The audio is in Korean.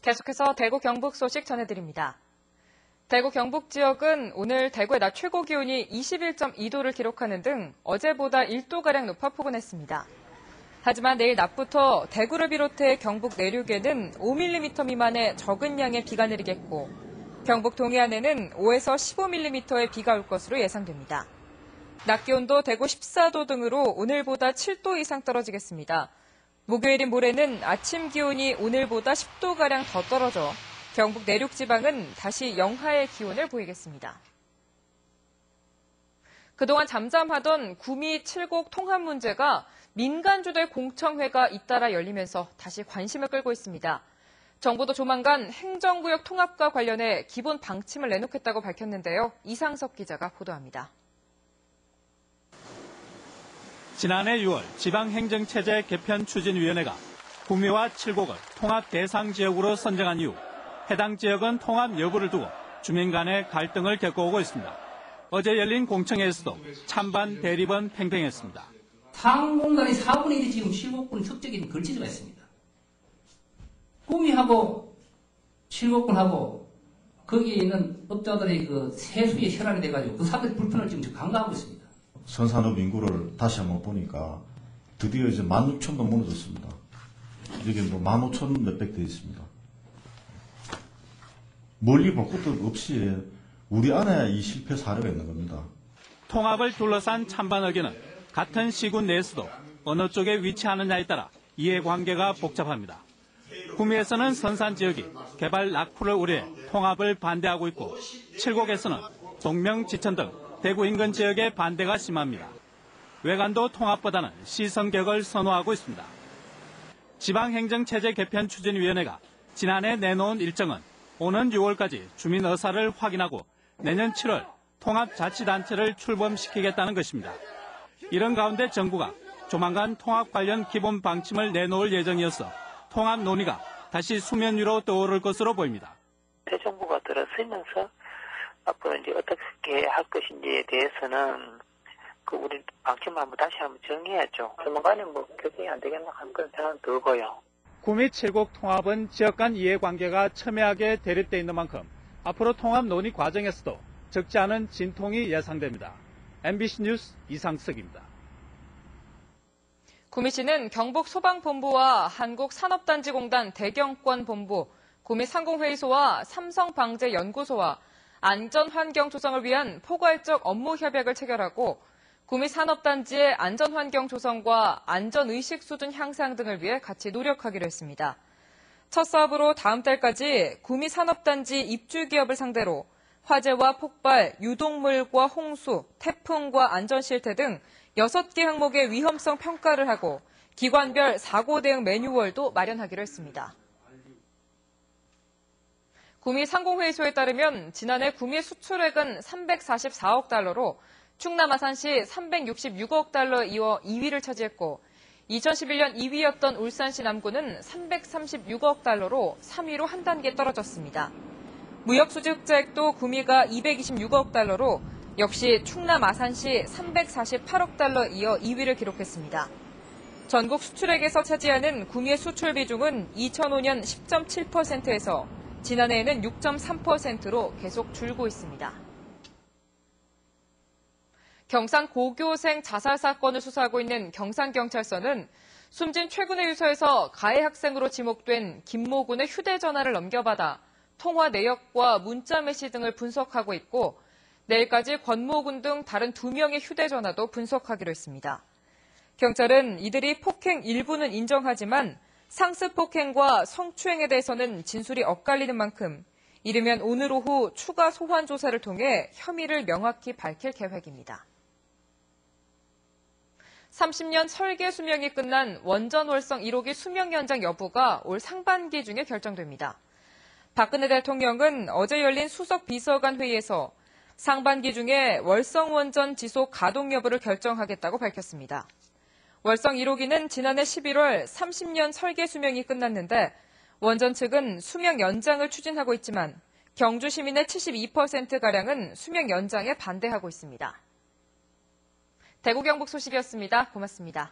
계속해서 대구 경북 소식 전해드립니다. 대구 경북 지역은 오늘 대구의 낮 최고 기온이 21.2도를 기록하는 등 어제보다 1도가량 높아 포근했습니다. 하지만 내일 낮부터 대구를 비롯해 경북 내륙에는 5mm 미만의 적은 양의 비가 내리겠고 경북 동해안에는 5에서 15mm의 비가 올 것으로 예상됩니다. 낮 기온도 대구 14도 등으로 오늘보다 7도 이상 떨어지겠습니다. 목요일인 모레는 아침 기온이 오늘보다 10도가량 더 떨어져 경북 내륙 지방은 다시 영하의 기온을 보이겠습니다. 그동안 잠잠하던 구미 칠곡 통합 문제가 민간 주도의 공청회가 잇따라 열리면서 다시 관심을 끌고 있습니다. 정부도 조만간 행정구역 통합과 관련해 기본 방침을 내놓겠다고 밝혔는데요. 이상석 기자가 보도합니다. 지난해 6월 지방행정체제 개편 추진위원회가 구미와 칠곡을 통합 대상 지역으로 선정한 이후 해당 지역은 통합 여부를 두고 주민 간의 갈등을 겪어오고 있습니다. 어제 열린 공청회에서도 찬반 대립은 팽팽했습니다. 상공간의 4분의 1이 지금 칠곡군 적적인 걸치지가 있습니다. 구미하고 칠곡군하고 거기에 있는 업자들의 그 세수의 혈안이 돼가지고 그 사람들의 불편을 지금 간과하고 있습니다. 선산업 인구를 다시 한번 보니까 드디어 이제 16,000도 무너졌습니다. 여기 뭐 15,000 몇백 돼 있습니다. 멀리 볼 것도 없이 우리 안에 이 실패 사례가 있는 겁니다. 통합을 둘러싼 찬반 의견은 같은 시군 내에서도 어느 쪽에 위치하느냐에 따라 이해관계가 복잡합니다. 구미에서는 선산 지역이 개발 낙후를 우려해 통합을 반대하고 있고 칠곡에서는 동명, 지천 등 대구 인근 지역의 반대가 심합니다. 외관도 통합보다는 시성격을 선호하고 있습니다. 지방행정체제 개편 추진위원회가 지난해 내놓은 일정은 오는 6월까지 주민 의사를 확인하고 내년 7월 통합자치단체를 출범시키겠다는 것입니다. 이런 가운데 정부가 조만간 통합 관련 기본 방침을 내놓을 예정이어서 통합 논의가 다시 수면 위로 떠오를 것으로 보입니다. 새 정부가 들어서면서 앞으로 이제 어떻게 할 것인지에 대해서는 우리 방침을 다시 한번 정해야죠. 조만간에 결정이 안 되겠나 하는 그런 생각은 들고요. 구미 칠곡 통합은 지역 간 이해관계가 첨예하게 대립돼 있는 만큼 앞으로 통합 논의 과정에서도 적지 않은 진통이 예상됩니다. MBC 뉴스 이상석입니다. 구미시는 경북소방본부와 한국산업단지공단 대경권본부, 구미상공회의소와 삼성방재연구소와 안전환경 조성을 위한 포괄적 업무 협약을 체결하고 구미산업단지의 안전환경 조성과 안전의식 수준 향상 등을 위해 같이 노력하기로 했습니다. 첫 사업으로 다음 달까지 구미산업단지 입주기업을 상대로 화재와 폭발, 유독물과 홍수, 태풍과 안전실태 등 6개 항목의 위험성 평가를 하고 기관별 사고 대응 매뉴얼도 마련하기로 했습니다. 구미 상공회의소에 따르면 지난해 구미 수출액은 344억 달러로 충남 아산시 366억 달러 이어 2위를 차지했고 2011년 2위였던 울산시 남구는 336억 달러로 3위로 한 단계 떨어졌습니다. 무역수지흑자액도 구미가 226억 달러로 역시 충남 아산시 348억 달러 이어 2위를 기록했습니다. 전국 수출액에서 차지하는 구미의 수출 비중은 2005년 10.7%에서 지난해에는 6.3%로 계속 줄고 있습니다. 경상 고교생 자살 사건을 수사하고 있는 경상경찰서는 숨진 최근의 유서에서 가해 학생으로 지목된 김모 군의 휴대전화를 넘겨받아 통화 내역과 문자 메시지 등을 분석하고 있고 내일까지 권모 군 등 다른 2명의 휴대전화도 분석하기로 했습니다. 경찰은 이들이 폭행 일부는 인정하지만 상습 폭행과 성추행에 대해서는 진술이 엇갈리는 만큼 이르면 오늘 오후 추가 소환 조사를 통해 혐의를 명확히 밝힐 계획입니다. 30년 설계 수명이 끝난 원전월성 1호기 수명 연장 여부가 올 상반기 중에 결정됩니다. 박근혜 대통령은 어제 열린 수석 비서관 회의에서 상반기 중에 월성 원전 지속 가동 여부를 결정하겠다고 밝혔습니다. 월성 1호기는 지난해 11월 30년 설계 수명이 끝났는데 원전 측은 수명 연장을 추진하고 있지만 경주 시민의 72%가량은 수명 연장에 반대하고 있습니다. 대구 경북 소식이었습니다. 고맙습니다.